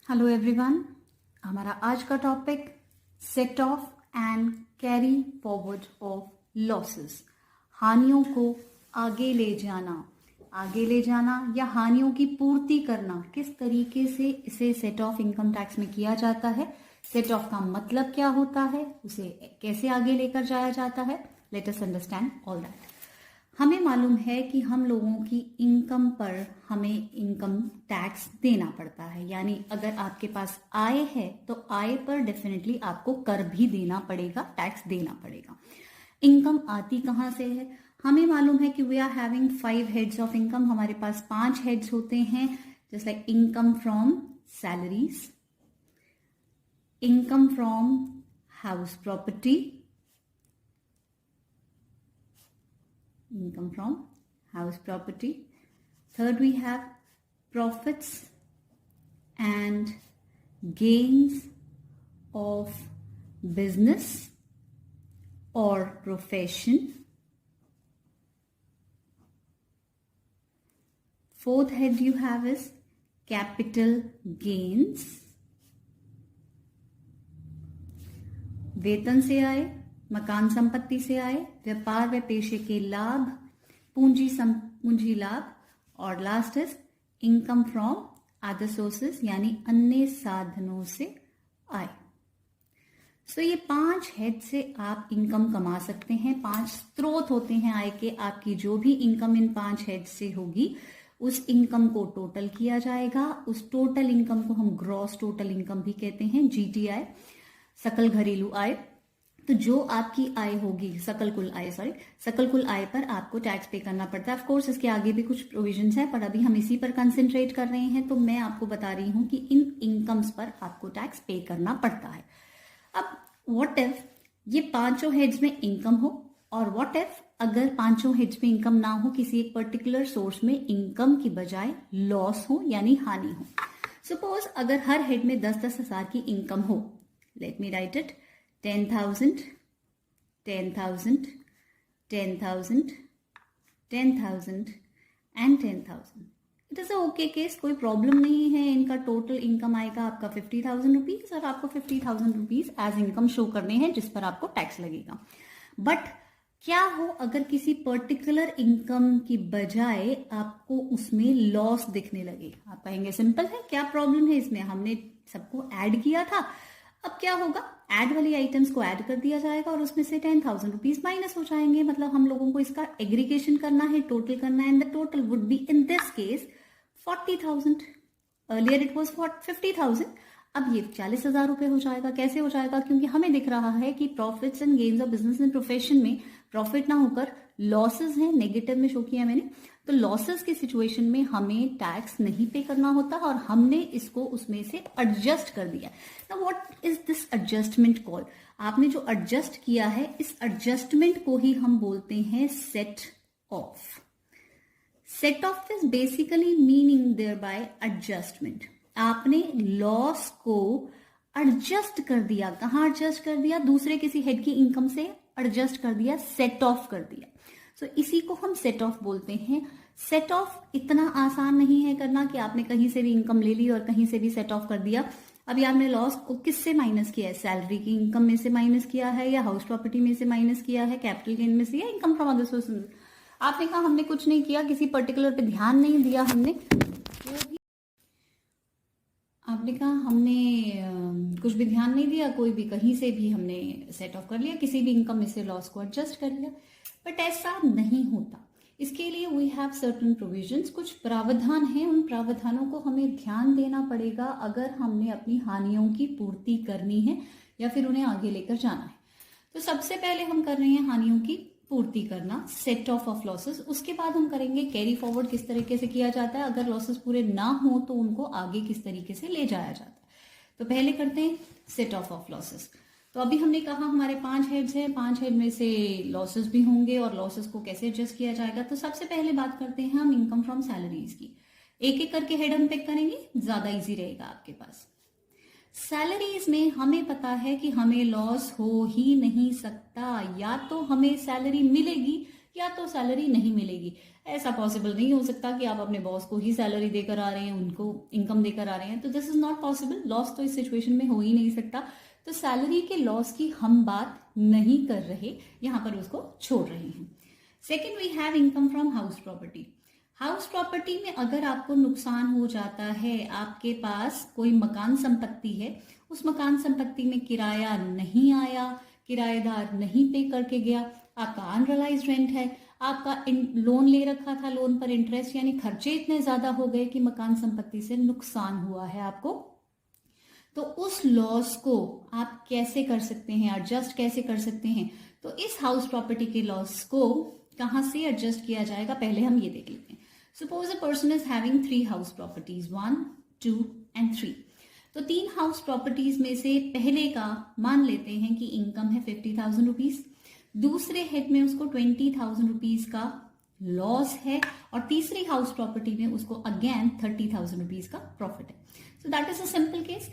Hello everyone. हमारा आज का topic set of and carry forward of losses. हानियों को आगे ले जाना या हानियों की पूर्ति करना, किस तरीके से इसे सेट ऑफ इनकम टैक्स में किया जाता है, सेट ऑफ का मतलब क्या होता है, उसे कैसे आगे लेकर जाया जाता है। Let us understand all that. हमें मालूम है कि हम लोगों की इनकम पर हमें इनकम टैक्स देना पड़ता है, यानी अगर आपके पास आय है तो आय पर डेफिनेटली आपको कर भी देना पड़ेगा, टैक्स देना पड़ेगा। इनकम आती कहाँ से है? हमें मालूम है कि we are having 5 heads of income. हमारे पास 5 हेड्स होते हैं, just like income from salaries, income from house property, income from house property. Third, we have profits and gains of business or profession. Fourth head you have is capital gains. वेतन से आए, मकान संपत्ति से आए, व्यापार व पेशे के लाभ, पूंजी लाभ, और last is income from other sources, यानी अन्य साधनों से आए। सो ये 5 हेड से आप इनकम कमा सकते हैं। 5 स्रोत होते हैं आय के। आपकी जो भी इनकम इन 5 हेड से होगी, उस इनकम को टोटल किया जाएगा। उस टोटल इनकम को हम ग्रॉस टोटल इनकम भी कहते हैं, जीटीआई, सकल घरेलू आय। तो जो आपकी आय होगी, सकल कुल आय पर आपको टैक्स पे करना पड़ता है। ऑफ कोर्स इसके आगे भी कुछ प्रोविजंस हैं, पर अभी हम इसी पर कंसंट्रेट कर रहे हैं, तो मैं आपको बता रही हूं कि इन इनकम्स पर आपको टैक्स पे करना पड़ता है। अब व्हाट इफ ये 5 हेड्स में इनकम हो, और व्हाट इफ अगर 5 हेड्स में इनकम ना हो, किसी एक पर्टिकुलर सोर्स में इनकम की बजाय लॉस हो, यानी हानि हो। सपोज अगर हर हेड में 10-10 हजार की इनकम हो, let me right it, 10,000, 10,000, 10,000, 10,000 and 10,000। It is a okay case, कोई प्रॉब्लम नहीं है। इनका टोटल इनकम आएगा आपका 50,000 रुपीज, और आपको 50,000 रुपीज एज इनकम शो करने हैं, जिस पर आपको टैक्स लगेगा। बट क्या हो अगर किसी पर्टिकुलर इनकम की बजाय आपको उसमें लॉस दिखने लगे? आप कहेंगे सिंपल है, क्या प्रॉब्लम है इसमें, हमने सबको ऐड किया था। अब क्या होगा, ऐड वाली आइटम्स को ऐड कर दिया जाएगा और उसमें से 10,000 रुपीज माइनस हो जाएंगे। मतलब हम लोगों को इसका एग्रीगेशन करना है, टोटल करना है, and the total would be in this case 40,000। Earlier it was 50,000, अब ये 40,000 रुपए हो जाएगा। कैसे हो जाएगा? क्योंकि हमें दिख रहा है कि profits and gains of business and profession में प्रॉफिट ना होकर लॉसेस हैं, नेगेटिव में शो किया मैंने। तो लॉसेस की सिचुएशन में हमें टैक्स नहीं पे करना होता, और हमने इसको उसमें से एडजस्ट कर दिया। Now what is this adjustment called? आपने जो एडजस्ट किया है, इस एडजस्टमेंट को ही हम बोलते हैं set off. Set off is basically meaning thereby adjustment. आपने लॉस को एडजस्ट कर दिया। कहां एडजस्ट कर दिया? दूसरे किसी हेड की इनकम से एडजस्ट कर दिया, सेट ऑफ कर दिया। सो इसी को हम सेट ऑफ बोलते हैं। सेट ऑफ इतना आसान नहीं है करना कि आपने कहीं से भी इनकम ले ली और कहीं से भी सेट ऑफ कर दिया। अभी आपने लॉस को किससे माइनस किया है? सैलरी की इनकम में से माइनस किया है, या हाउस प्रॉपर्टी में से माइनस किया है, कैपिटल गेन में से, या इनकम फ्रॉम अदर सोर्सेज। आपने कहा हमने कुछ नहीं किया, किसी पर्टिकुलर पे ध्यान नहीं दिया हमने, आपने कहा हमने कुछ भी ध्यान नहीं दिया, कोई भी कहीं से भी हमने सेट ऑफ कर लिया, किसी भी इनकम में से लॉस को एडजस्ट कर लिया। बट ऐसा नहीं होता। इसके लिए वी हैव सर्टेन प्रोविजंस, कुछ प्रावधान हैं। उन प्रावधानों को हमें ध्यान देना पड़ेगा अगर हमने अपनी हानियों की पूर्ति करनी है या फिर उन्हें आगे लेकर जाना है। तो सबसे पहले हम कर रहे हैं हानियों की पूर्ति करना, सेट ऑफ लॉसेस। उसके बाद हम करेंगे कैरी फॉरवर्ड, किस तरीके से किया जाता है, अगर लॉसेस पूरे ना हो तो उनको आगे किस तरीके से ले जाया जाता है। तो पहले करते हैं सेट ऑफ लॉसेस। तो अभी हमने कहा हमारे 5 हेड्स हैं, 5 हेड में से लॉसेस भी होंगे, और लॉसेस को कैसे एडजस्ट किया जाएगा। तो सबसे पहले बात करते हैं हम इनकम फ्रॉम सैलरीज की। एक एक करके हेड हम पिक करेंगे, ज्यादा इजी रहेगा आपके पास। सैलरीज में हमें पता है कि हमें लॉस हो ही नहीं सकता, या तो हमें सैलरी मिलेगी या तो सैलरी नहीं मिलेगी। ऐसा पॉसिबल नहीं हो सकता कि आप अपने बॉस को ही सैलरी देकर आ रहे हैं, उनको इनकम देकर आ रहे हैं, तो this is not possible. Loss तो इस सिचुएशन में हो ही नहीं सकता। तो सैलरी के लॉस की हम बात नहीं कर रहे, यहां पर उसको छोड़ रहे हैं। Second, we have income from house property. House property में अगर आपको नुकसान हो जाता है, आपके पास कोई मकान संपत्ति है, उस मकान संपत्ति में किराया नहीं आया, किराएदार नहीं पे करके गया, आपका अनरियलाइज्ड रेंट है, आपका लोन ले रखा था, लोन पर इंटरेस्ट, यानी खर्चे इतने ज्यादा हो गए कि मकान संपत्ति से नुकसान हुआ है आपको, तो उस लॉस को आप कैसे कर सकते हैं, एडजस्ट कैसे कर सकते हैं? तो इस हाउस प्रॉपर्टी के लॉस को कहां से एडजस्ट किया जाएगा, पहले हम ये देख लेते हैं। Suppose a person is having 3 house properties, 1, 2 and 3। तो 3 हाउस प्रॉपर्टीज में से पहले का मान लेते हैं कि इनकम है 50,000 रुपीज, दूसरे हेड में उसको 20,000 रुपीज का लॉस है, और तीसरी हाउस प्रॉपर्टी में उसको अगेन 30,000 रुपीज का प्रॉफिट है। So that is a simple case.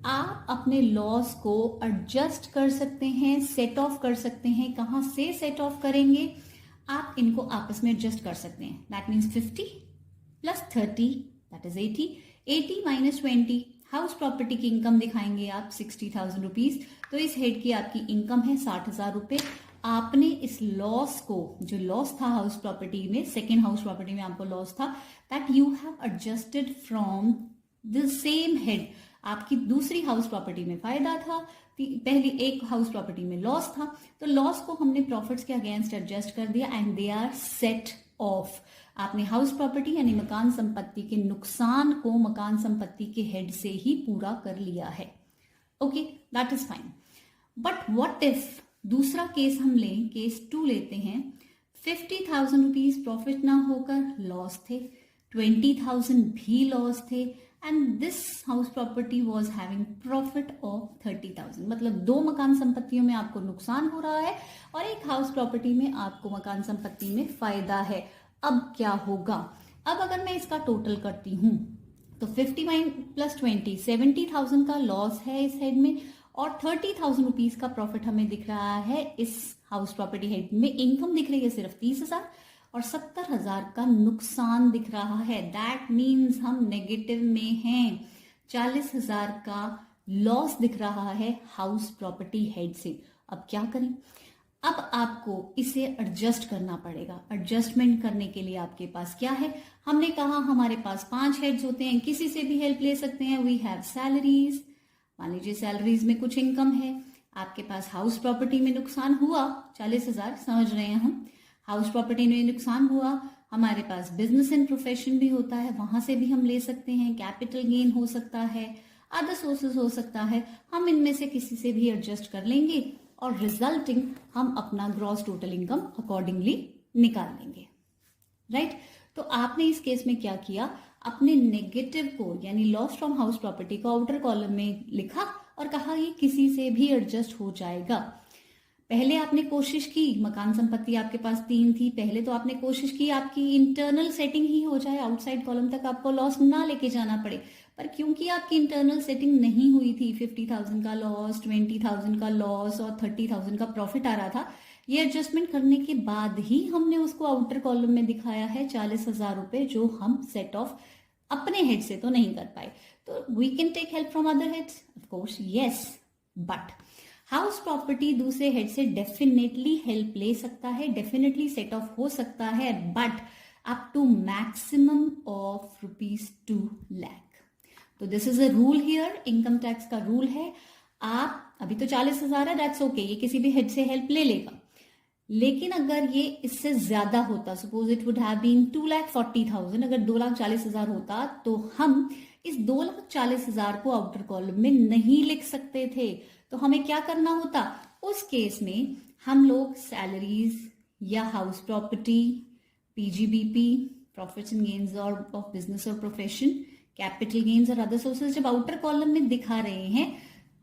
आप अपने लॉस को एडजस्ट कर सकते हैं, सेट ऑफ कर सकते हैं। कहां से सेट ऑफ करेंगे? आप इनको आपस में एडजस्ट कर सकते हैं। That means 50 plus 30 that is 80, 80 minus 20, house property की इनकम दिखाएंगे आप 60,000 रुपीज, तो इस हेड की आपकी इनकम है 60,000 रुपए। आपने इस लॉस को, जो लॉस था हाउस प्रॉपर्टी में, सेकेंड हाउस प्रॉपर्टी में आपको लॉस था, that you have adjusted from the same head. आपकी दूसरी हाउस प्रॉपर्टी में फायदा था, पहली एक हाउस प्रॉपर्टी में लॉस था, तो लॉस को हमने प्रॉफिट्स के अगेंस्ट एडजस्ट कर दिया and they are set off. आपने हाउस प्रॉपर्टी यानी मकान संपत्ति के नुकसान को मकान संपत्ति के हेड से ही पूरा कर लिया है। Okay, that is fine. But what if दूसरा केस हम लें, केस 2 लेते हैं, 50,000 रुपीज प्रॉफिट ना होकर लॉस थे, 20,000 भी लॉस थे, and this house property was having profit of 30,000। मतलब 2 मकान संपत्तियों में आपको नुकसान हो रहा है और एक हाउस प्रॉपर्टी में आपको मकान संपत्ति में फायदा है। अब क्या होगा? अब अगर मैं इसका टोटल करती हूं तो 50 प्लस 20 70,000 का लॉस है इस हेड में, और 30,000 रुपीज का प्रॉफिट हमें दिख रहा है इस हाउस प्रॉपर्टी हेड में। इनकम दिख रही है सिर्फ 30,000 और 70,000 का नुकसान दिख रहा है। दैट मीन्स हम नेगेटिव में हैं। 40,000 का लॉस दिख रहा है हाउस प्रॉपर्टी हेड से। अब क्या करें? अब आपको इसे एडजस्ट करना पड़ेगा। एडजस्टमेंट करने के लिए आपके पास क्या है? हमने कहा हमारे पास 5 हेड्स होते हैं, किसी से भी हेल्प ले सकते हैं। वी हैव सैलरीज, मान लीजिए सैलरीज में कुछ इनकम है, आपके पास हाउस प्रॉपर्टी में नुकसान हुआ 40,000, समझ रहे हैं हम, हाउस प्रॉपर्टी में नुकसान हुआ, हमारे पास बिजनेस एंड प्रोफेशन भी होता है, वहां से भी हम ले सकते हैं, कैपिटल गेन हो सकता है, अदर सोर्सेस हो सकता है, हम इनमें से किसी से भी एडजस्ट कर लेंगे और रिजल्टिंग हम अपना ग्रॉस टोटल इनकम अकॉर्डिंगली निकाल लेंगे। राइट? तो आपने इस केस में क्या किया? अपने नेगेटिव को यानी लॉस फ्रॉम हाउस प्रॉपर्टी को आउटर कॉलम में लिखा और कहा ये किसी से भी एडजस्ट हो जाएगा। पहले आपने कोशिश की, मकान संपत्ति आपके पास 3 थी, पहले तो आपने कोशिश की आपकी इंटरनल सेटिंग ही हो जाए, आउटसाइड कॉलम तक आपको लॉस ना लेके जाना पड़े, पर क्योंकि आपकी इंटरनल सेटिंग नहीं हुई थी, 50,000 का लॉस, 20,000 का लॉस और 30,000 का प्रॉफिट आ रहा था, ये एडजस्टमेंट करने के बाद ही हमने उसको आउटर कॉलम में दिखाया है 40,000 रुपए, जो हम सेट ऑफ अपने हेड से तो नहीं कर पाए। तो we can take help from other heads, of course yes, but house property दूसरे हेड से डेफिनेटली हेल्प ले सकता है, डेफिनेटली सेट ऑफ हो सकता है, but up to maximum of ₹2 lakh. तो this is a rule here, income tax का रूल है। आप अभी तो 40,000 है, दैट्स ओके, ये किसी भी हेड से हेल्प ले लेगा, लेकिन अगर ये इससे ज्यादा होता, suppose it would have been 2,40,000, अगर 2,40,000 होता तो हम इस 2,40,000 को आउटर कॉलम में नहीं लिख सकते थे। तो हमें क्या करना होता? उस केस में हम लोग सैलरीज या house property, PGBP, profits and gains और ऑफ बिजनेस और प्रोफेशन, कैपिटल गेन्स और अदर सोर्सेज जब आउटर कॉलम में दिखा रहे हैं,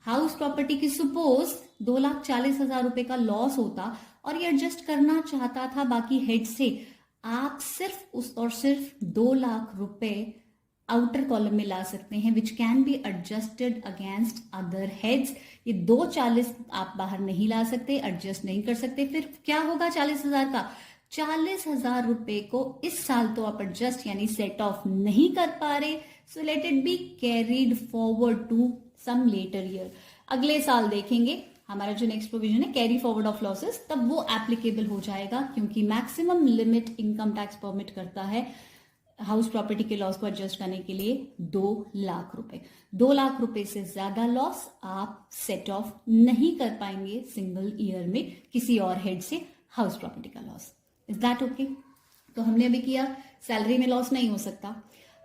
हाउस प्रॉपर्टी की सपोज 2,40,000 रुपए का लॉस होता और ये एडजस्ट करना चाहता था बाकी हेड से, आप सिर्फ उस और सिर्फ 2 लाख रुपए आउटर कॉलम में ला सकते हैं, विच can be adjusted against other heads. ये 2,40,000 आप बाहर नहीं ला सकते, एडजस्ट नहीं कर सकते। फिर क्या होगा 40,000 का? 40,000 रुपए को इस साल तो आप एडजस्ट यानी सेट ऑफ नहीं कर पा रहे, so let it be carried forward to some later year. अगले साल देखेंगे, हमारा जो नेक्स्ट प्रोविजन है कैरी फॉरवर्ड ऑफ लॉसेस, तब वो एप्लीकेबल हो जाएगा, क्योंकि maximum limit income tax permit करता है हाउस प्रॉपर्टी के लॉस को एडजस्ट करने के लिए 2 लाख रुपए। 2 लाख रुपए से ज्यादा लॉस आप सेट ऑफ नहीं कर पाएंगे सिंगल ईयर में किसी और हेड से हाउस प्रॉपर्टी का लॉस। Is that okay? तो हमने अभी किया, सैलरी में लॉस नहीं हो सकता।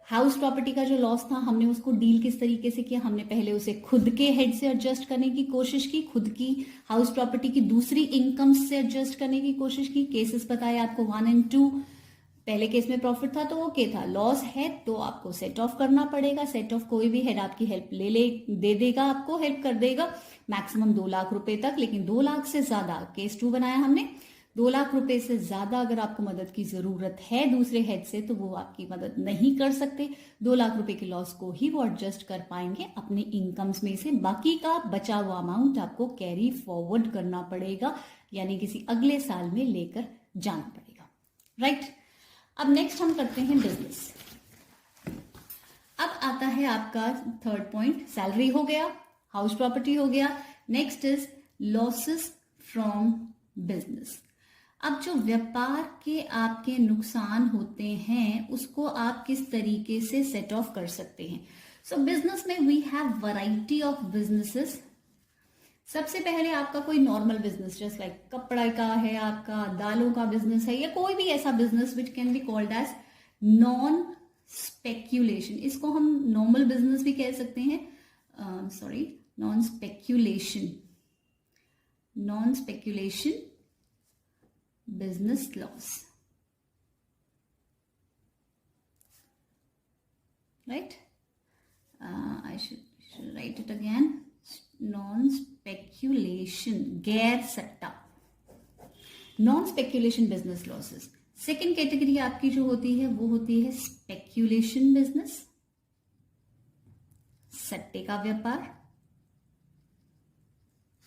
हाउस प्रॉपर्टी का जो लॉस था हमने उसको डील किस तरीके से किया, हमने पहले उसे खुद के हेड से एडजस्ट करने की कोशिश की, खुद की हाउस प्रॉपर्टी की दूसरी इनकम से एडजस्ट करने की कोशिश की। केसेस बताए आपको 1 और 2। पहले केस में प्रॉफिट था तो ओके था, लॉस है तो आपको सेट ऑफ करना पड़ेगा। सेट ऑफ कोई भी हेड आपकी हेल्प दे देगा, आपको हेल्प कर देगा मैक्सिमम 2 लाख रुपए तक, लेकिन 2 लाख से ज्यादा, केस 2 बनाया हमने, 2 लाख रुपए से ज्यादा अगर आपको मदद की जरूरत है दूसरे हेड से तो वो आपकी मदद नहीं कर सकते। 2 लाख रुपए के लॉस को ही वो एडजस्ट कर पाएंगे अपने इनकम्स में से, बाकी का बचा हुआ अमाउंट आपको कैरी फॉरवर्ड करना पड़ेगा, यानी किसी अगले साल में लेकर जाना पड़ेगा। राइट? अब नेक्स्ट हम करते हैं बिजनेस। अब आता है आपका थर्ड पॉइंट, सैलरी हो गया, हाउस प्रॉपर्टी हो गया, next is losses from business. अब जो व्यापार के आपके नुकसान होते हैं उसको आप किस तरीके से सेट ऑफ कर सकते हैं। सो बिजनेस में we have variety of businesses. सबसे पहले आपका कोई नॉर्मल बिजनेस जस्ट लाइक कपड़ा का है, आपका दालों का बिजनेस है, या कोई भी ऐसा business which can be called as non speculation. इसको हम नॉर्मल बिजनेस भी कह सकते हैं, non speculation business loss, right? I should write it again. Non-speculation, गैर सट्टा, non-speculation business losses. Second category आपकी जो होती है वो होती है स्पेक्यूलेशन बिजनेस, सट्टे का व्यापार।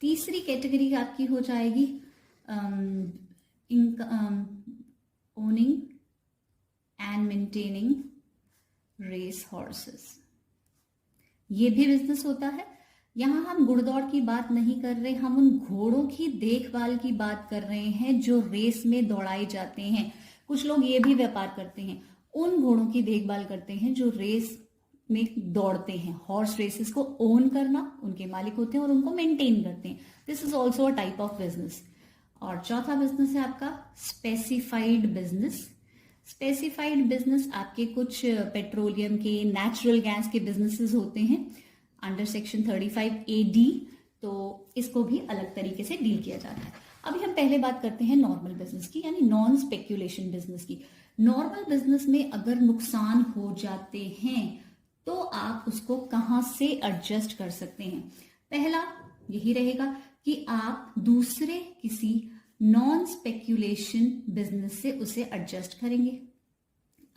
तीसरी कैटेगरी आपकी हो जाएगी owning and maintaining race horses। ये भी बिजनेस होता है। यहां हम घुड़दौड़ की बात नहीं कर रहे, हम उन घोड़ों की देखभाल की बात कर रहे हैं जो रेस में दौड़ाए जाते हैं। कुछ लोग ये भी व्यापार करते हैं, उन घोड़ों की देखभाल करते हैं जो रेस में दौड़ते हैं। हॉर्स रेसेस को ओन करना, उनके मालिक होते हैं और उनको मेंटेन करते हैं। This is also a type of business. और चौथा बिजनेस है आपका स्पेसिफाइड बिजनेस। स्पेसिफाइड बिजनेस आपके कुछ पेट्रोलियम के, नेचुरल गैस के बिजनेसेस होते हैं अंडर सेक्शन 35AD, तो इसको भी अलग तरीके से डील किया जाता है। अभी हम पहले बात करते हैं नॉर्मल बिजनेस की, यानी नॉन स्पेक्यूलेशन बिजनेस की। नॉर्मल बिजनेस में अगर नुकसान हो जाते हैं तो आप उसको कहां से एडजस्ट कर सकते हैं। पहला यही रहेगा कि आप दूसरे किसी नॉन स्पेक्यूलेशन बिजनेस से उसे एडजस्ट करेंगे।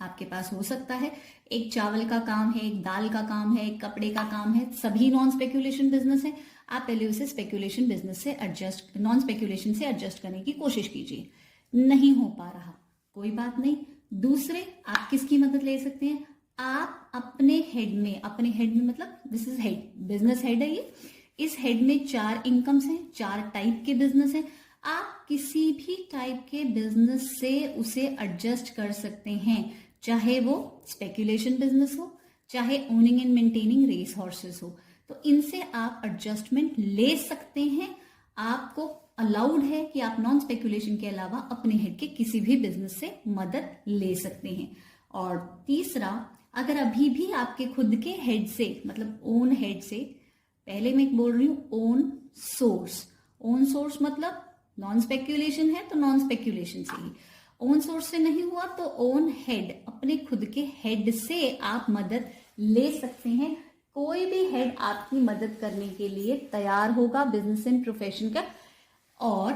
आपके पास हो सकता है एक चावल का काम है, एक दाल का काम है, एक कपड़े का काम है, सभी नॉन स्पेक्यूलेशन बिजनेस है। आप पहले उसे स्पेक्यूलेशन बिजनेस से एडजस्ट, नॉन स्पेक्यूलेशन से एडजस्ट करने की कोशिश कीजिए। नहीं हो पा रहा, कोई बात नहीं, दूसरे आप किसकी मदद ले सकते हैं। आप अपने हेड में मतलब this is head, business head है ये, इस हेड में 4 इनकम्स हैं, 4 टाइप के बिजनेस हैं। आप किसी भी टाइप के बिजनेस से उसे एडजस्ट कर सकते हैं, चाहे वो स्पेक्यूलेशन बिजनेस हो, चाहे owning and maintaining race horses हो। तो इनसे आप एडजस्टमेंट ले सकते हैं। आपको अलाउड है कि आप नॉन स्पेक्यूलेशन के अलावा अपने हेड के किसी भी बिजनेस से मदद ले सकते हैं। और तीसरा, अगर अभी भी आपके खुद के हेड से, मतलब ओन हेड से, पहले मैं बोल रही हूं ओन सोर्स, ओन सोर्स मतलब नॉन स्पेक्यूलेशन है तो नॉन स्पेक्यूलेशन से ही, ओन सोर्स से नहीं हुआ तो ओन हेड, अपने खुद के हेड से आप मदद ले सकते हैं। कोई भी हेड आपकी मदद करने के लिए तैयार होगा बिजनेस एंड प्रोफेशन का। और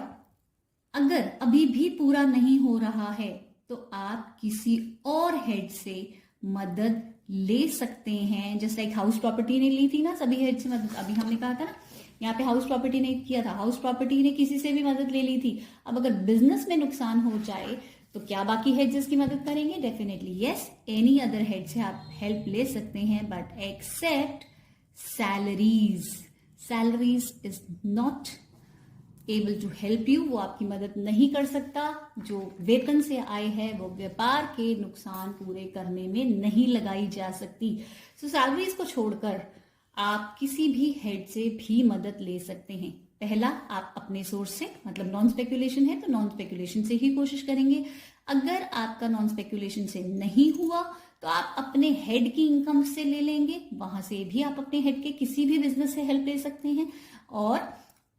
अगर अभी भी पूरा नहीं हो रहा है तो आप किसी और हेड से मदद ले सकते हैं। जैसे एक हाउस प्रॉपर्टी ने ली थी ना सभी हेड से मदद, अभी हमने कहा था ना यहाँ पे हाउस प्रॉपर्टी ने किया था, हाउस प्रॉपर्टी ने किसी से भी मदद ले ली थी। अब अगर बिजनेस में नुकसान हो जाए तो क्या बाकी हेड्स की मदद करेंगे? Definitely yes, any other head से आप हेल्प ले सकते हैं, but except salaries. Salaries is not able to help you, वो आपकी मदद नहीं कर सकता। जो वेतन से आय है वो व्यापार के नुकसान पूरे करने में नहीं लगाई जा सकती। सो सैलरीज को छोड़कर आप किसी भी हेड से भी मदद ले सकते हैं। पहला, आप अपने सोर्स से, मतलब नॉन स्पेकुलेशन है तो नॉन स्पेकुलेशन से ही कोशिश करेंगे। अगर आपका नॉन स्पेकुलेशन से नहीं हुआ तो आप अपने हेड की इनकम से ले लेंगे, वहां से भी आप अपने हेड के किसी भी बिजनेस से हेल्प ले सकते हैं। और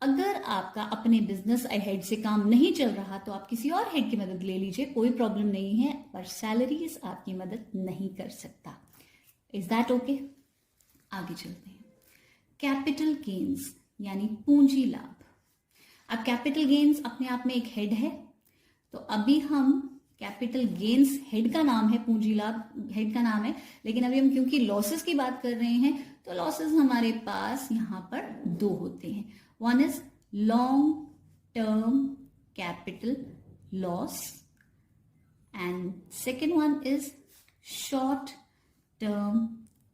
अगर आपका अपने बिजनेस हेड से काम नहीं चल रहा तो आप किसी और हेड की मदद ले लीजिए, कोई प्रॉब्लम नहीं है, पर सैलरीज आपकी मदद नहीं कर सकता। Is that okay? आगे चलते हैं। कैपिटल गेन्स यानी पूंजी लाभ। अब कैपिटल गेन्स अपने आप में एक हेड है, तो अभी हम कैपिटल गेन्स हेड का नाम है, पूंजी लाभ हेड का नाम है, लेकिन अभी हम क्योंकि लॉसेस की बात कर रहे हैं तो लॉसेस हमारे पास यहां पर दो होते हैं। One is long term capital loss and second one is short term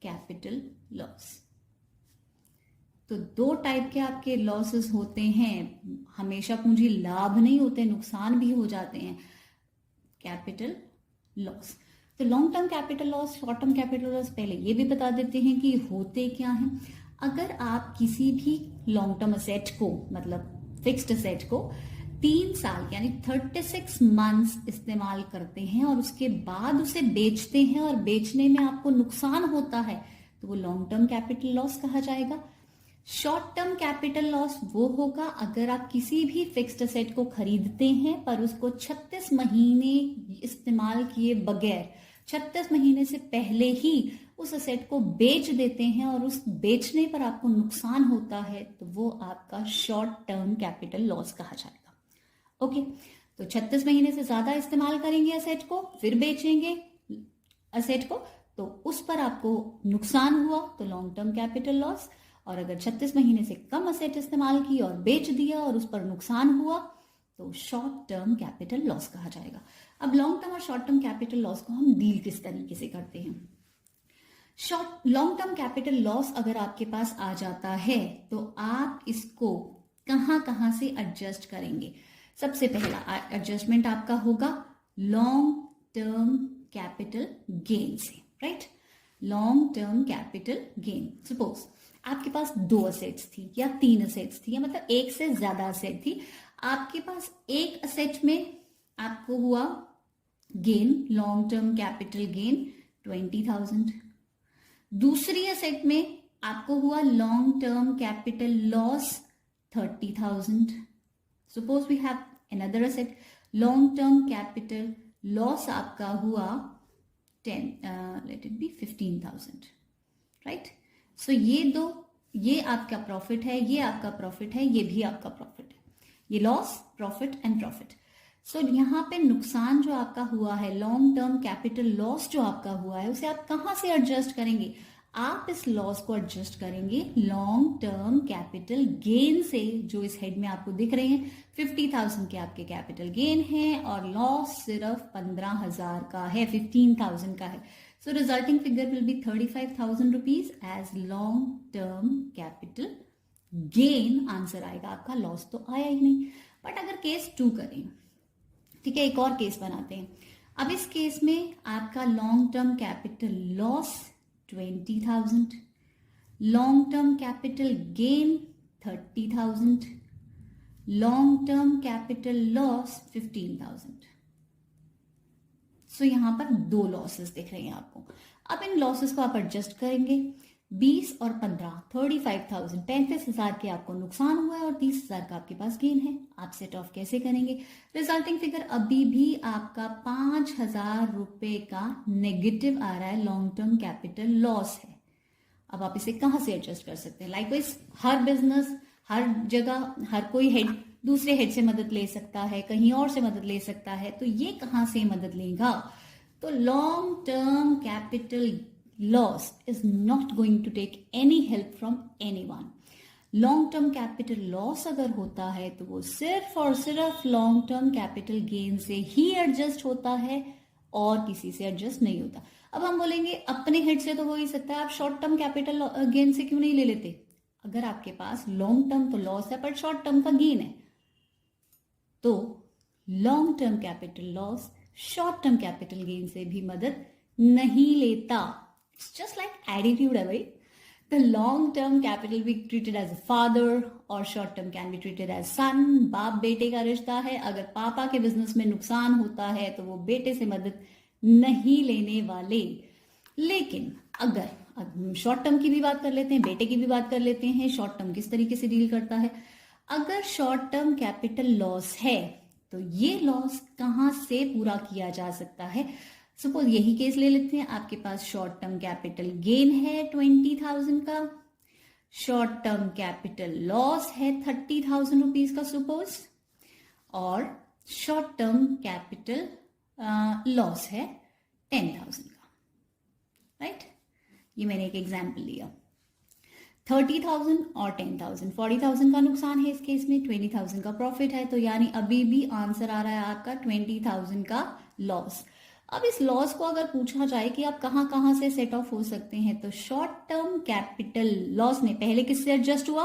capital loss. तो दो टाइप के आपके लॉसेस होते हैं, हमेशा पूंजी लाभ नहीं होते, नुकसान भी हो जाते हैं। कैपिटल लॉस, तो long term capital loss, short term capital loss, पहले ये भी बता देते हैं कि होते क्या हैं। अगर आप किसी भी लॉन्ग टर्म असेट को, मतलब फिक्स्ड असेट को 3 साल यानी 36 मंथ्स इस्तेमाल करते हैं और उसके बाद उसे बेचते हैं और बेचने में आपको नुकसान होता है, तो वो लॉन्ग टर्म कैपिटल लॉस कहा जाएगा। शॉर्ट टर्म कैपिटल लॉस वो होगा अगर आप किसी भी फिक्स्ड असेट को खरीदते हैं पर उसको 36 महीने इस्तेमाल किए बगैर 36 महीने से पहले ही उस असेट को बेच देते हैं और उस बेचने पर आपको नुकसान होता है, तो वो आपका शॉर्ट टर्म कैपिटल लॉस कहा जाएगा। ओके, तो 36 महीने से ज्यादा इस्तेमाल करेंगे असेट को, फिर बेचेंगे असेट को, तो उस पर आपको नुकसान हुआ तो लॉन्ग टर्म कैपिटल लॉस। और अगर 36 महीने से कम असेट इस्तेमाल की और बेच दिया और उस पर नुकसान हुआ तो शॉर्ट टर्म कैपिटल लॉस कहा जाएगा। अब लॉन्ग टर्म और शॉर्ट टर्म कैपिटल लॉस को हम डील किस तरीके से करते हैं? लॉन्ग टर्म कैपिटल लॉस अगर आपके पास आ जाता है तो आप इसको कहां कहां से एडजस्ट करेंगे? सबसे पहला एडजस्टमेंट आपका होगा लॉन्ग टर्म कैपिटल गेन से, right? Long term capital gain, suppose आपके पास 2 असेट्स थी या 3 असेट्स थी, या मतलब एक से ज्यादा असेट थी। आपके पास एक असेट में आपको हुआ gain, long term capital gain 20,000। दूसरी असेट में आपको हुआ long term capital loss 30,000। Suppose we have another asset, long term capital loss आपका हुआ 15,000, राइट? सो ये आपका प्रॉफिट है, ये आपका प्रॉफिट है, ये भी आपका प्रॉफिट है, ये लॉस, प्रॉफिट एंड प्रॉफिट। सो यहाँ पे नुकसान जो आपका हुआ है, लॉन्ग टर्म कैपिटल लॉस जो आपका हुआ है, उसे आप कहां से एडजस्ट करेंगे? आप इस लॉस को एडजस्ट करेंगे लॉन्ग टर्म कैपिटल गेन से, जो इस हेड में आपको दिख रहे हैं। 50,000 के आपके कैपिटल गेन है और लॉस सिर्फ 15,000 का है, 15,000 का है। So resulting figure will be 35,000 rupees as long term capital gain answer आएगा आपका, लॉस तो आया ही नहीं। बट अगर केस 2 करें, ठीक है, एक और केस बनाते हैं। अब इस केस में आपका long term capital loss 20,000, long term capital gain 30,000, long term capital loss 15,000। सो यहां पर 2 लॉसेस दिख रहे हैं आपको। अब इन लॉसेस को आप एडजस्ट करेंगे। 20 और 15, 35,000, 35,000 के आपको नुकसान हुआ है और 30,000 का आपके पास गेन है। आप सेट ऑफ कैसे करेंगे? रिजल्टिंग फिगर अभी भी आपका 5,000 रुपए का नेगेटिव आ रहा है, लॉन्ग टर्म कैपिटल लॉस है। अब आप इसे कहां से एडजस्ट कर सकते हैं? लाइकवाइज हर बिजनेस, हर जगह, हर कोई हेड दूसरे हेड से मदद ले सकता है, कहीं और से मदद ले सकता है, तो ये कहां से मदद लेगा? तो long term capital loss is not going to take any help from anyone. Long term capital loss अगर होता है तो वो सिर्फ और सिर्फ लॉन्ग टर्म कैपिटल गेन से ही एडजस्ट होता है और किसी से एडजस्ट नहीं होता। अब हम बोलेंगे अपने हेड से तो हो ही सकता है, आप शॉर्ट टर्म कैपिटल गेन से क्यों नहीं ले लेते? अगर आपके पास लॉन्ग टर्म तो लॉस है पर शॉर्ट टर्म का गेन है, तो long term capital loss short term capital gain से भी मदद नहीं लेता। इट्स जस्ट लाइक एटीट्यूड है भाई। The long term capital be treated as a father और short term can be treated as son। बाप बेटे का रिश्ता है, अगर पापा के बिजनेस में नुकसान होता है तो वो बेटे से मदद नहीं लेने वाले। लेकिन अगर शॉर्ट टर्म की भी बात कर लेते हैं, बेटे की भी बात कर लेते हैं, शॉर्ट टर्म किस तरीके से डील करता है। अगर शॉर्ट टर्म कैपिटल लॉस है तो ये लॉस कहां से पूरा किया जा सकता है? सपोज यही केस ले लेते हैं, आपके पास शॉर्ट टर्म कैपिटल गेन है 20,000 का, शॉर्ट टर्म कैपिटल लॉस है 30,000 रुपीज का सपोज, और शॉर्ट टर्म कैपिटल लॉस है 10,000 का, राइट? ये मैंने एक एग्जाम्पल लिया। 30,000 और 10,000, 40,000 का नुकसान है इस केस में, 20,000 का प्रॉफिट है, तो यानी अभी भी आंसर आ रहा है आपका 20,000 का लॉस। अब इस लॉस को अगर पूछा जाए कि आप कहां कहां से सेट ऑफ हो सकते हैं, तो शॉर्ट टर्म कैपिटल लॉस ने पहले किससे एडजस्ट हुआ?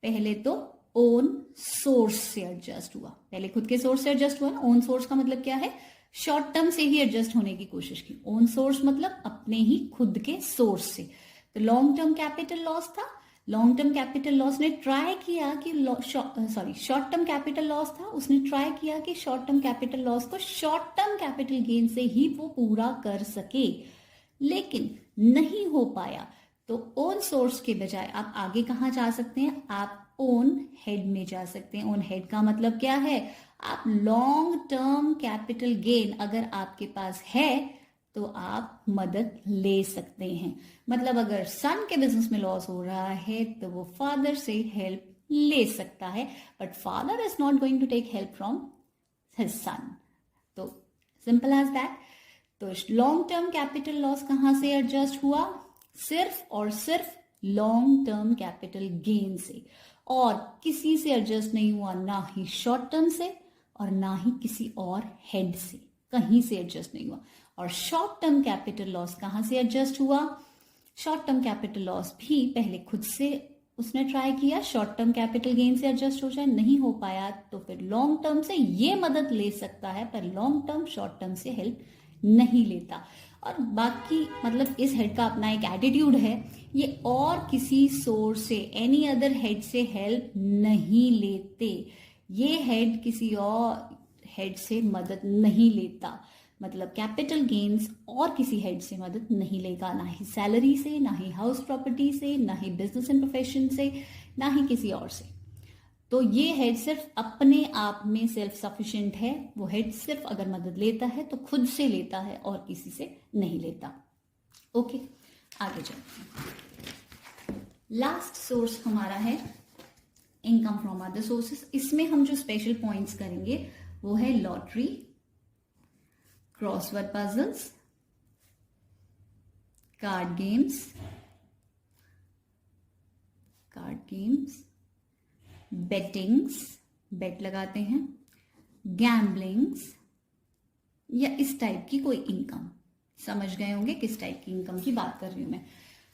पहले तो ओन सोर्स से एडजस्ट हुआ, पहले खुद के सोर्स से एडजस्ट हुआ ना। ओन सोर्स का मतलब क्या है? शॉर्ट टर्म से ही एडजस्ट होने की कोशिश की। ओन सोर्स मतलब अपने ही खुद के सोर्स से। तो लॉन्ग टर्म कैपिटल लॉस था, लॉन्ग टर्म कैपिटल लॉस ने ट्राई किया कि शॉर्ट टर्म कैपिटल लॉस था, उसने ट्राई किया कि शॉर्ट टर्म कैपिटल लॉस को शॉर्ट टर्म कैपिटल गेन से ही वो पूरा कर सके, लेकिन नहीं हो पाया। तो ओन सोर्स के बजाय आप आगे कहां जा सकते हैं? आप ओन हेड में जा सकते हैं। ओन हेड का मतलब क्या है? आप लॉन्ग टर्म कैपिटल गेन अगर आपके पास है तो आप मदद ले सकते हैं। मतलब अगर सन के बिजनेस में लॉस हो रहा है तो वो फादर से हेल्प ले सकता है, but father is not going to take help from his son. तो सिंपल एज दैट। तो लॉन्ग टर्म कैपिटल लॉस कहां से एडजस्ट हुआ? सिर्फ और सिर्फ लॉन्ग टर्म कैपिटल गेन से, और किसी से एडजस्ट नहीं हुआ, ना ही शॉर्ट टर्म से और ना ही किसी और हेड से, कहीं से एडजस्ट नहीं हुआ। और शॉर्ट टर्म कैपिटल लॉस कहां से एडजस्ट हुआ? शॉर्ट टर्म कैपिटल लॉस भी पहले खुद से उसने ट्राई किया शॉर्ट टर्म कैपिटल गेन से एडजस्ट हो जाए, नहीं हो पाया, तो फिर लॉन्ग टर्म से ये मदद ले सकता है, पर लॉन्ग टर्म शॉर्ट टर्म से हेल्प नहीं लेता। और बाकी मतलब इस हेड का अपना एक एटीट्यूड है, ये और किसी सोर्स से, एनी अदर हेड से हेल्प नहीं लेते। ये हेड किसी और हेड से मदद नहीं लेता, मतलब कैपिटल गेन्स और किसी हेड से मदद नहीं लेगा, ना ही सैलरी से, ना ही हाउस प्रॉपर्टी से, ना ही बिजनेस एंड प्रोफेशन से, ना ही किसी और से। तो ये हेड सिर्फ अपने आप में सेल्फ सफिशिएंट है। वो हेड सिर्फ अगर मदद लेता है तो खुद से लेता है और किसी से नहीं लेता। ओके, आगे चलते हैं। लास्ट सोर्स हमारा है इनकम फ्रॉम अदर सोर्सेस। इसमें हम जो स्पेशल पॉइंट्स करेंगे वो है lottery, crossword puzzles, card games, bettings, bet लगाते हैं, गैम्बलिंग्स, या इस टाइप की कोई इनकम। समझ गए होंगे किस टाइप की इनकम की बात कर रही हूं मैं।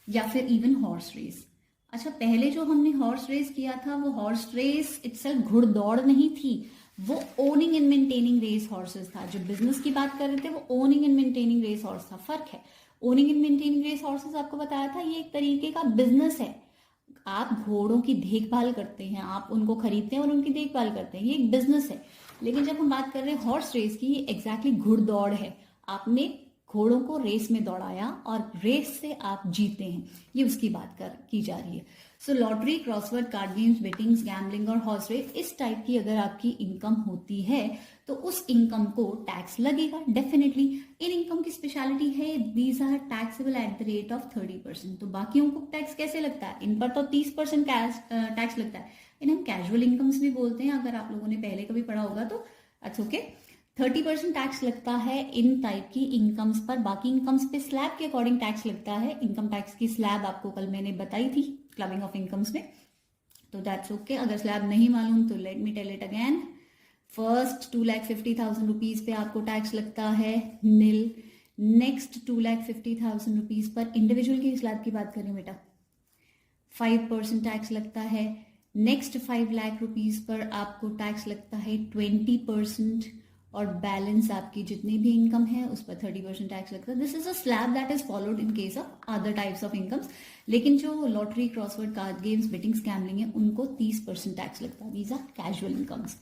या फिर इवन हॉर्स रेस। अच्छा, पहले जो हमने हॉर्स रेस किया था वो हॉर्स रेस इटसेल्फ घुड़दौड़ नहीं थी, वो owning and maintaining race horses था। जो बिजनेस की बात कर रहे थे वो owning and maintaining race horse था। फर्क है। Owning and maintaining race horses आपको बताया था ये एक तरीके का बिजनेस है। आप घोड़ों की देखभाल करते हैं, आप उनको खरीदते हैं और उनकी देखभाल करते हैं, ये एक बिजनेस है। लेकिन जब हम बात कर रहे हैं हॉर्स रेस की, ये एग्जैक्टली घुड़दौड़ है। आपने घोड़ों को रेस में दौड़ाया और रेस से आप जीते हैं, ये उसकी बात की जा रही है। So lottery, crossword, card games, bettings, gambling और हॉर्स रेस, इस टाइप की अगर आपकी इनकम होती है तो उस इनकम को टैक्स लगेगा डेफिनेटली। इन इनकम की स्पेशलिटी है these are taxable at the rate of 30%। तो बाकियों को टैक्स कैसे लगता है? इन पर तो 30% टैक्स लगता है। इन्हें हम कैजुअल इनकम्स भी बोलते हैं, अगर आप लोगों ने पहले कभी पढ़ा होगा तो। अच्छा, ओके, 30% टैक्स लगता है इन टाइप की इनकम्स पर। बाकी इनकम्स पे स्लैब के अकॉर्डिंग टैक्स लगता है। इनकम टैक्स की स्लैब आपको कल मैंने बताई थी क्लबिंग ऑफ इनकम्स में। तो दैट्स ओके। अगर स्लैब नहीं मालूम तो let me tell it again. First 2,50,000 rupees पे आपको टैक्स लगता है नील। नेक्स्ट 2,50,000 रुपीज पर इंडिविजुअल की स्लैब की बात करें बेटा 5% टैक्स लगता है। नेक्स्ट 5 लाख रुपीज पर आपको टैक्स लगता है 20% और बैलेंस आपकी जितनी भी इनकम है उस पर 30% टैक्स लगता है। This is a slab that is followed in case of other types of incomes. लेकिन जो lottery, crossword, card games, betting, gambling है उनको 30% टैक्स लगता है। These are casual incomes.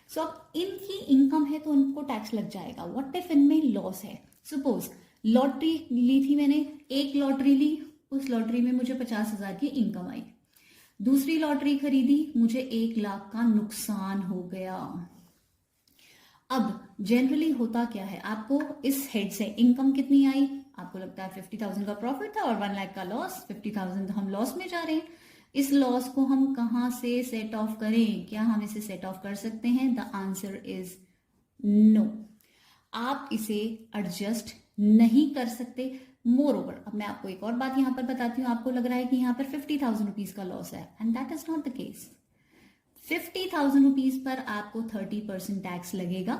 So अब इनकी इनकम है तो उनको टैक्स लग जाएगा। व्हाट इफ इनमें लॉस है? सपोज लॉटरी ली थी मैंने, एक लॉटरी ली, उस लॉटरी में मुझे 50,000 की इनकम आई। दूसरी लॉटरी खरीदी, मुझे 1 लाख का नुकसान हो गया। अब जनरली होता क्या है, आपको इस हेड से इनकम कितनी आई, आपको लगता है 50,000 का प्रॉफिट था और 1 लाख का लॉस, 50,000 हम लॉस में जा रहे हैं। इस लॉस को हम कहां से सेट ऑफ करें? क्या हम इसे सेट ऑफ कर सकते हैं? The answer is no. आप इसे एडजस्ट नहीं कर सकते। मोर ओवर, अब मैं आपको एक और बात यहां पर बताती हूँ। आपको लग रहा है कि यहां पर 50,000 रुपीज का लॉस है, and that is not the case. 50,000 rupees per आपको 30% टैक्स लगेगा।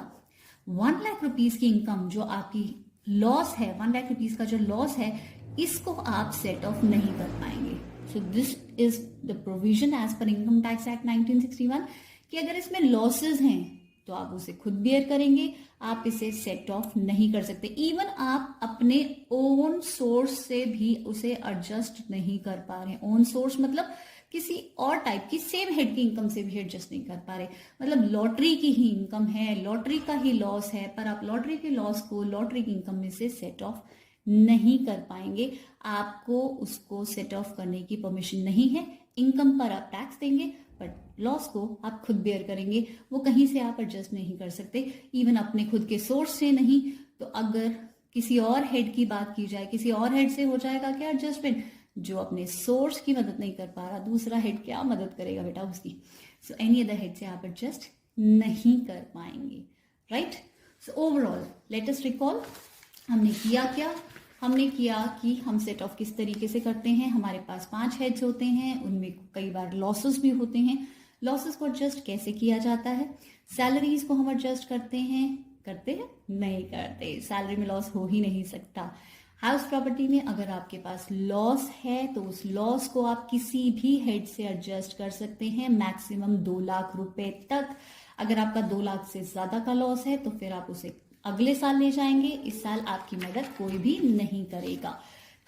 1 लाख रुपीज की इनकम जो आपकी लॉस है, 1 लाख रुपीज का जो लॉस है, इसको आप सेट ऑफ नहीं कर पाएंगे। So this is the provision as per income tax act 1961 कि अगर इसमें लॉसेज हैं तो आप उसे खुद बेयर करेंगे, आप इसे सेट ऑफ नहीं कर सकते। इवन आप अपने ओन सोर्स से भी उसे एडजस्ट नहीं कर पा रहे। ओन सोर्स मतलब किसी और टाइप की सेम हेड की इनकम से भी एडजस्ट नहीं कर पा रहे। मतलब लॉटरी की ही इनकम है, लॉटरी का ही लॉस है, पर आप लॉटरी के लॉस को लॉटरी की इनकम में से सेट ऑफ नहीं कर पाएंगे। आपको उसको सेट ऑफ करने की परमिशन नहीं है। इनकम पर आप टैक्स देंगे, बट लॉस को आप खुद बेयर करेंगे। वो कहीं से आप एडजस्ट नहीं कर सकते, इवन अपने खुद के सोर्स से नहीं। तो अगर किसी और हेड की बात की जाए, किसी और हेड से हो जाएगा क्या एडजस्टमेंट? जो अपने सोर्स की मदद नहीं कर पा रहा, दूसरा हेड क्या मदद करेगा बेटा उसकी? सो एनी अदर हेड से आप एडजस्ट नहीं कर पाएंगे, right? So overall let us recall, हमने किया क्या? हमने किया कि हम सेट ऑफ किस तरीके से करते हैं। हमारे पास 5 हेड्स होते हैं, उनमें कई बार लॉसेस भी होते हैं। लॉसेस को एडजस्ट कैसे किया जाता है? सैलरीज को हम एडजस्ट करते हैं नहीं करते। सैलरी में लॉस हो ही नहीं सकता। हाउस प्रॉपर्टी में अगर आपके पास लॉस है तो उस लॉस को आप किसी भी हेड से एडजस्ट कर सकते हैं, मैक्सिमम 2 लाख रुपए तक। अगर आपका 2 लाख से ज्यादा का लॉस है तो फिर आप उसे अगले साल ले जाएंगे। इस साल आपकी मदद कोई भी नहीं करेगा।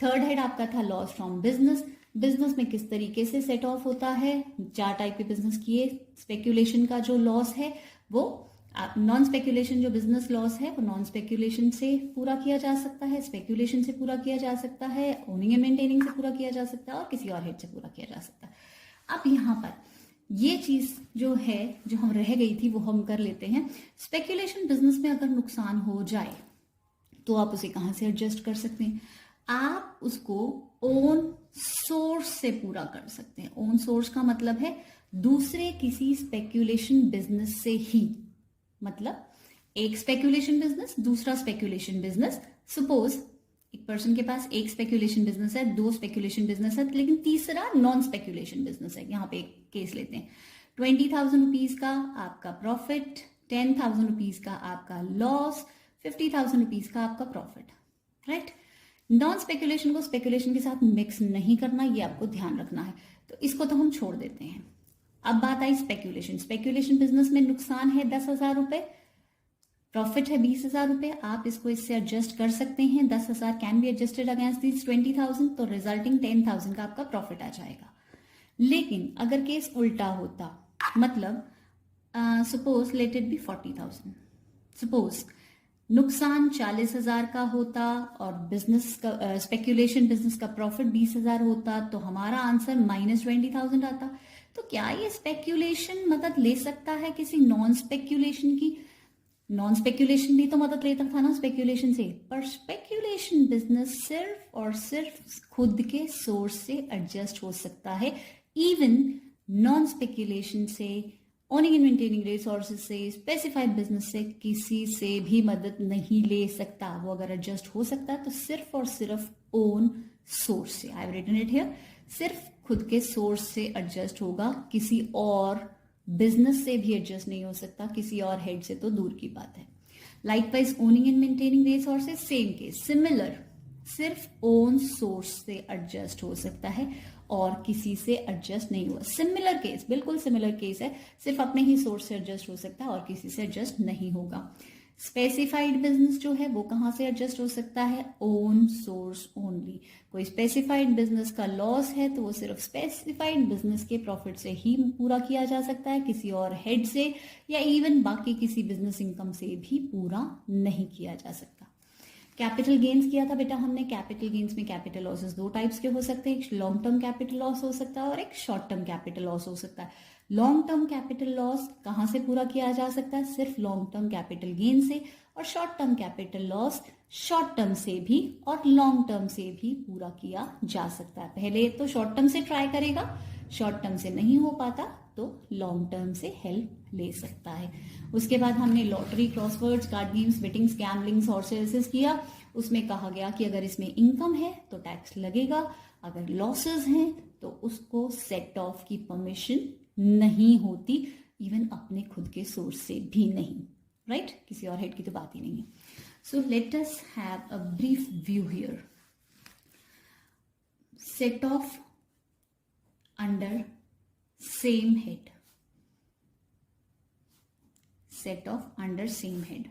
थर्ड हेड आपका था लॉस फ्रॉम बिजनेस। बिजनेस में किस तरीके से सेट ऑफ होता है? 4 टाइप के बिजनेस किए। स्पेक्यूलेशन का जो लॉस है वो नॉन स्पेक्यूलेशन जो बिजनेस लॉस है वो नॉन स्पेक्यूलेशन से पूरा किया जा सकता है, स्पेक्यूलेशन से पूरा किया जा सकता है, ओनिंग एंड मेंटेनिंग से पूरा किया जा सकता है और किसी और हेड से पूरा किया जा सकता है। अब यहां पर ये चीज जो है, जो हम रह गई थी वो हम कर लेते हैं। स्पेक्यूलेशन बिजनेस में अगर नुकसान हो जाए तो आप उसे कहां से एडजस्ट कर सकते हैं? आप उसको ओन सोर्स से पूरा कर सकते हैं। ओन सोर्स का मतलब है दूसरे किसी स्पेक्यूलेशन बिजनेस से ही। मतलब एक स्पेक्यूलेशन बिजनेस, दूसरा स्पेक्यूलेशन बिजनेस। सपोज एक पर्सन के पास एक स्पेक्यूलेशन बिजनेस है, 2 स्पेक्यूलेशन बिजनेस है, लेकिन तीसरा नॉन स्पेक्यूलेशन बिजनेस है। यहां पे एक केस लेते हैं। 20,000 रुपीज का आपका प्रॉफिट, 10,000 रुपीज का आपका लॉस, 50,000 रुपीज का आपका प्रॉफिट, राइट? नॉन स्पेक्यूलेशन को स्पेक्यूलेशन के साथ मिक्स नहीं करना, ये आपको ध्यान रखना है। तो इसको तो हम छोड़ देते हैं। अब बात आई स्पेक्यूलेशन। स्पेक्यूलेशन बिजनेस में नुकसान है 10,000 रुपए, प्रॉफिट है 20,000 रुपए। आप इसको इससे एडजस्ट कर सकते हैं। 10,000 can be adjusted against this 20,000, तो रिजल्टिंग 10,000 का आपका प्रॉफिट आ जाएगा। लेकिन अगर केस उल्टा होता, मतलब suppose let it B 40,000, suppose नुकसान 40,000 का होता और बिजनेस का स्पेक्यूलेशन बिजनेस का प्रॉफिट 20,000 होता, तो हमारा आंसर -20,000 आता। तो क्या ये स्पेक्यूलेशन मदद ले सकता है किसी नॉन स्पेक्यूलेशन की? नॉन स्पेक्यूलेशन भी तो मदद लेता था ना स्पेक्यूलेशन से, पर स्पेक्यूलेशन बिजनेस सिर्फ और सिर्फ खुद के सोर्स से एडजस्ट हो सकता है। इवन नॉन स्पेक्यूलेशन से, ओनिंग एंड मेंटेनिंग रिसोर्सेज से, स्पेसिफाइड बिजनेस से किसी से भी मदद नहीं ले सकता। वो अगर एडजस्ट हो सकता है तो सिर्फ और सिर्फ ओन सोर्स से। I have written it here. सिर्फ खुद के सोर्स से एडजस्ट होगा, किसी और बिजनेस से भी एडजस्ट नहीं हो सकता, किसी और हेड से तो दूर की बात है। Likewise owning and maintaining resources, same case, similar, सिर्फ ओन सोर्स से एडजस्ट हो सकता है और किसी से एडजस्ट नहीं हुआ। सिमिलर केस, बिल्कुल सिमिलर केस है, सिर्फ अपने ही सोर्स से एडजस्ट हो सकता है और किसी से एडजस्ट नहीं होगा। स्पेसिफाइड बिजनेस जो है वो कहां से एडजस्ट हो सकता है? Own source only. कोई स्पेसिफाइड बिजनेस का लॉस है तो वो सिर्फ स्पेसिफाइड बिजनेस के प्रॉफिट से ही पूरा किया जा सकता है, किसी और हेड से या इवन बाकी किसी बिजनेस इनकम से भी पूरा नहीं किया जा सकता। कैपिटल गेन्स किया था बेटा हमने। कैपिटल गेन्स में कैपिटल लॉसेस दो टाइप्स के हो सकते हैं, एक लॉन्ग टर्म कैपिटल लॉस हो सकता है और एक शॉर्ट टर्म कैपिटल लॉस हो सकता है। लॉन्ग टर्म कैपिटल लॉस कहां से पूरा किया जा सकता है? सिर्फ लॉन्ग टर्म कैपिटल गेन से। और short term capital loss short term से भी और लॉन्ग टर्म से भी पूरा किया जा सकता है। पहले तो शॉर्ट टर्म से ट्राई करेगा, शॉर्ट टर्म से नहीं हो पाता तो लॉन्ग टर्म से हेल्प ले सकता है। उसके बाद हमने लॉटरी, क्रॉसवर्ड्स, कार्ड गेम्स, बेटिंग्स, गैम्बलिंग्स और सर्विसेज किया। उसमें कहा गया कि अगर इसमें इनकम है तो टैक्स लगेगा, अगर लॉसेस हैं तो उसको सेट ऑफ की परमिशन नहीं होती, इवन अपने खुद के सोर्स से भी नहीं, राइट? किसी और हेड की तो बात ही नहीं है। So let us have a brief view here. Set of under same head, set of under same head.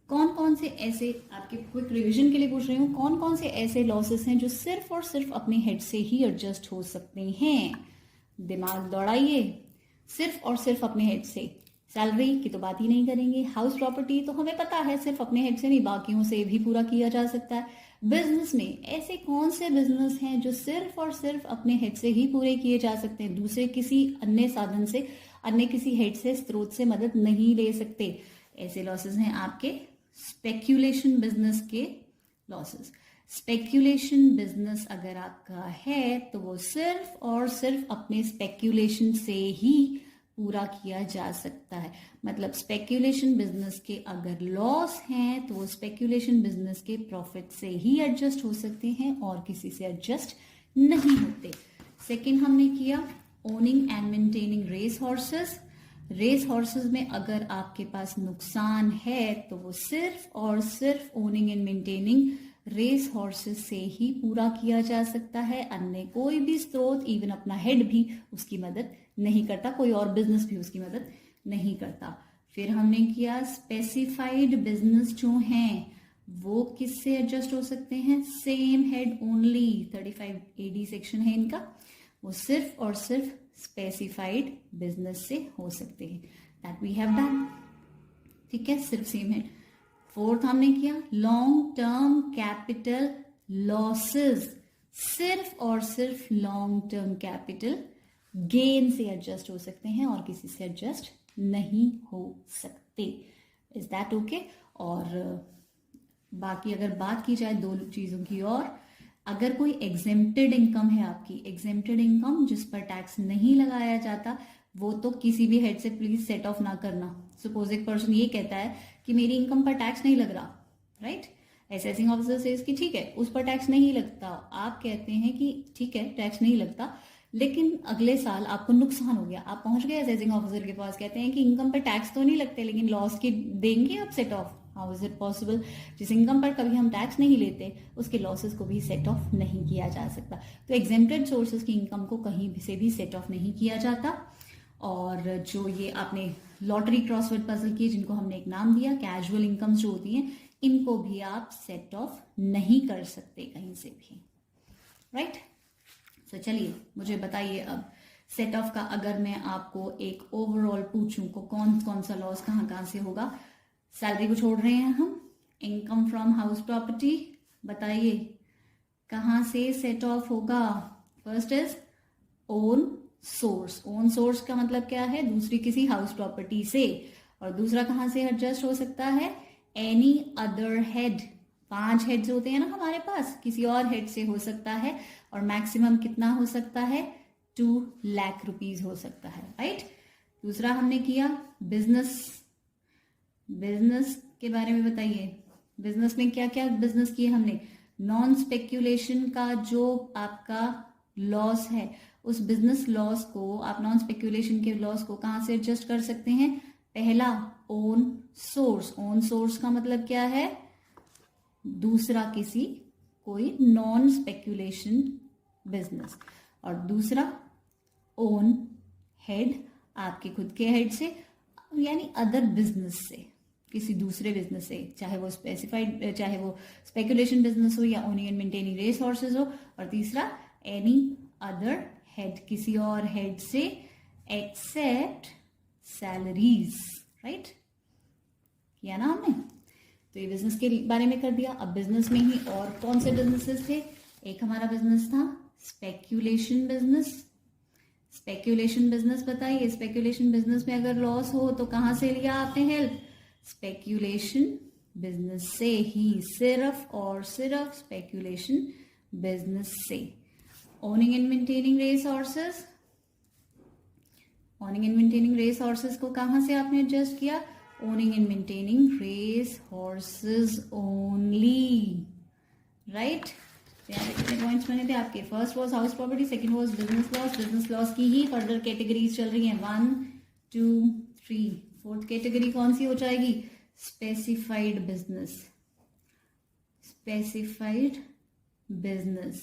कौन कौन से ऐसे, आपके क्विक रिवीजन के लिए पूछ रही हूं, कौन कौन से ऐसे लॉसेस हैं जो सिर्फ और सिर्फ अपने हेड से ही एडजस्ट हो सकते हैं? दिमाग दौड़ाइए। सिर्फ और सिर्फ अपने हेड से। सैलरी की तो बात ही नहीं करेंगे। हाउस प्रॉपर्टी तो हमें पता है सिर्फ अपने हेड से नहीं, बाकियों से भी पूरा किया जा सकता है। बिजनेस में ऐसे कौन से बिजनेस हैं जो सिर्फ और सिर्फ अपने हेड से ही पूरे किए जा सकते हैं, दूसरे किसी अन्य साधन से, अन्य किसी हेड से, स्रोत से मदद नहीं ले सकते? ऐसे लॉसेस हैं आपके स्पेक्यूलेशन बिजनेस के लॉसेस। स्पेक्यूलेशन बिजनेस अगर आपका है तो वो सिर्फ और सिर्फ अपने स्पेक्यूलेशन से ही पूरा किया जा सकता है। मतलब स्पेक्यूलेशन बिजनेस के अगर लॉस हैं तो वो स्पेक्यूलेशन बिजनेस के प्रॉफिट से ही एडजस्ट हो सकते हैं और किसी से एडजस्ट नहीं होते। सेकेंड हमने किया owning and maintaining race horses. Race horses में अगर आपके पास नुकसान है तो वो सिर्फ और सिर्फ owning and maintaining race horses से ही पूरा किया जा सकता है, अन्य कोई भी स्रोत, इवन अपना हेड भी उसकी मदद नहीं करता, कोई और बिजनेस भी उसकी मदद नहीं करता। फिर हमने किया स्पेसिफाइड बिजनेस जो हैं वो किससे एडजस्ट हो सकते हैं? Same head only, 35 AD section है इनका, वो सिर्फ और सिर्फ स्पेसिफाइड बिजनेस से हो सकते हैं। दैट वी हैव डन, ठीक है, सिर्फ सेम हेड। फोर्थ हमने किया लॉन्ग टर्म कैपिटल लॉसेस, सिर्फ और सिर्फ लॉन्ग टर्म कैपिटल गेन से एडजस्ट हो सकते हैं और किसी से एडजस्ट नहीं हो सकते। Is that okay? और बाकी अगर बात की जाए दो चीजों की और, अगर कोई एग्जेम्प्टेड इनकम है आपकी, एग्जेम्प्टेड इनकम जिस पर टैक्स नहीं लगाया जाता, वो तो किसी भी हेड से प्लीज सेट ऑफ ना करना। सपोज एक पर्सन ये कहता है कि मेरी इनकम पर टैक्स नहीं लग रहा, राइट? असेसिंग ऑफिसर सेज कि ठीक है उस पर टैक्स नहीं लगता, आप कहते हैं कि ठीक है टैक्स नहीं लगता, लेकिन अगले साल आपको नुकसान हो गया, आप पहुंच गए असेसिंग ऑफिसर के पास, कहते हैं कि इनकम पर टैक्स तो नहीं लगते लेकिन लॉस की देंगे आप set of. How is it possible? जिस इनकम पर कभी हम टैक्स नहीं लेते उसके लॉसेस को भी सेट ऑफ नहीं किया जा सकता। तो एग्जेम्प्टेड सोर्सेज की इनकम को कहीं से भी सेट ऑफ नहीं किया जाता। और जो ये आपने लॉटरी क्रॉसवर्ड पजल की, जिनको हमने एक नाम दिया, कैजुअल इनकम्स जो होती हैं, इनको भी आप सेट ऑफ नहीं कर सकते कहीं से भी, राइट? तो चलिए मुझे बताइए अब सेट ऑफ का अगर मैं आपको एक ओवरऑल पूछूं को कौन कौन सा लॉस कहां से होगा। सैलरी को छोड़ रहे हैं हम, इनकम फ्रॉम हाउस प्रॉपर्टी, बताइए कहां से सेट ऑफ होगा? First is own source. Own source का मतलब क्या है? दूसरी किसी हाउस प्रॉपर्टी से। और दूसरा कहां से एडजस्ट हो सकता है? Any other head. 5 हेड्स होते हैं ना हमारे पास, किसी और हेड से हो सकता है और मैक्सिमम कितना हो सकता है? 2 लाख रुपीज हो सकता है, राइट? दूसरा हमने किया बिजनेस। बिजनेस के बारे में बताइए, बिजनेस में क्या क्या बिजनेस किए हमने? नॉन स्पेक्यूलेशन का जो आपका लॉस है, उस बिजनेस लॉस को आप नॉन स्पेक्यूलेशन के लॉस को कहां से एडजस्ट कर सकते हैं? पहला, ओन सोर्स। ओन सोर्स का मतलब क्या है? दूसरा किसी कोई नॉन स्पेक्यूलेशन बिजनेस। और दूसरा, ओन हेड, आपके खुद के हेड से, यानी अदर बिजनेस से, किसी दूसरे बिजनेस से, चाहे वो स्पेसिफाइड, चाहे वो स्पेकुलेशन बिजनेस हो या ओनिंग एंड मेंटेनिंग रिसोर्सेज हो। और तीसरा, एनी अदर हेड, किसी और हेड से, एक्सेप्ट सैलरीज। राइट, किया ना हमने? तो ये बिजनेस के बारे में कर दिया। अब बिजनेस में ही और कौन से बिजनेसेस थे? एक हमारा बिजनेस था स्पेक्यूलेशन बिजनेस। स्पेक्यूलेशन बिजनेस बताइए, स्पेक्यूलेशन बिजनेस में अगर लॉस हो तो कहां से लिया आपने हेल्प? स्पेक्यूलेशन बिजनेस से ही, सिर्फ और सिर्फ स्पेक्यूलेशन बिजनेस से। Owning and maintaining resources, owning and maintaining resources को कहां से आपने एडजस्ट किया? Owning and maintaining resources only. Right, यहाँ पे कितने पॉइंट्स बने थे आपके? First was house property, second was business loss. Business loss की ही फर्दर कैटेगरीज चल रही हैं, 1, 2, 3। फोर्थ कैटेगरी कौन सी हो जाएगी? Specified business. Specified business,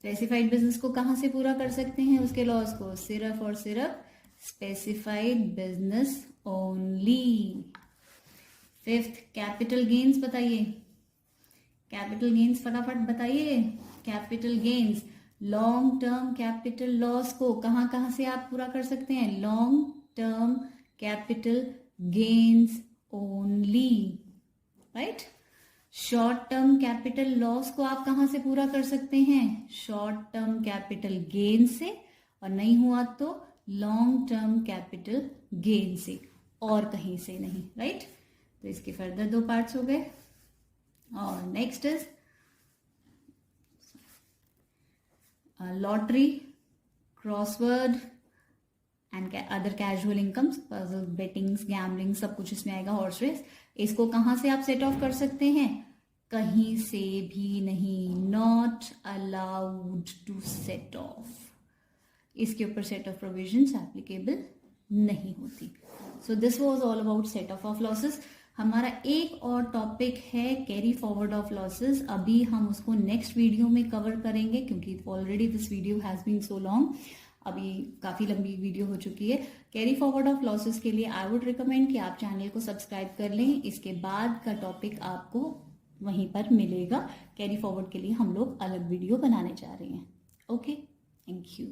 specified business को कहां से पूरा कर सकते हैं उसके लॉस को? सिर्फ और सिर्फ specified business only. Fifth, capital gains बताइए। कैपिटल गेन्स फटाफट बताइए। Capital gains, long term capital loss को कहां कहां से आप पूरा कर सकते हैं? Long term capital gains only. Right, short term capital loss को आप कहां से पूरा कर सकते हैं? शॉर्ट टर्म कैपिटल गेन से, और नहीं हुआ तो लॉन्ग टर्म कैपिटल गेन से, और कहीं से नहीं। राइट, तो इसके फर्दर 2 पार्ट्स हो गए। और next is lottery, crossword and other casual incomes, puzzle, bettings, gambling, सब कुछ इसमें आएगा। हॉर्स रेस, इसको कहां से आप सेट ऑफ कर सकते हैं? कहीं से भी नहीं, not allowed to set off. इसके ऊपर सेट ऑफ प्रोविजंस एप्लीकेबल नहीं होती। So this was all about set off losses. हमारा एक और टॉपिक है कैरी फॉरवर्ड ऑफ लॉसेस। अभी हम उसको नेक्स्ट वीडियो में कवर करेंगे, क्योंकि already this video has been so long, अभी काफी लंबी वीडियो हो चुकी है। कैरी फॉरवर्ड ऑफ लॉसेस के लिए आई वुड रिकमेंड कि आप चैनल को सब्सक्राइब कर लें। इसके बाद का टॉपिक आपको वहीं पर मिलेगा। कैरी फॉरवर्ड के लिए हम लोग अलग वीडियो बनाने जा रहे हैं। Okay, thank you.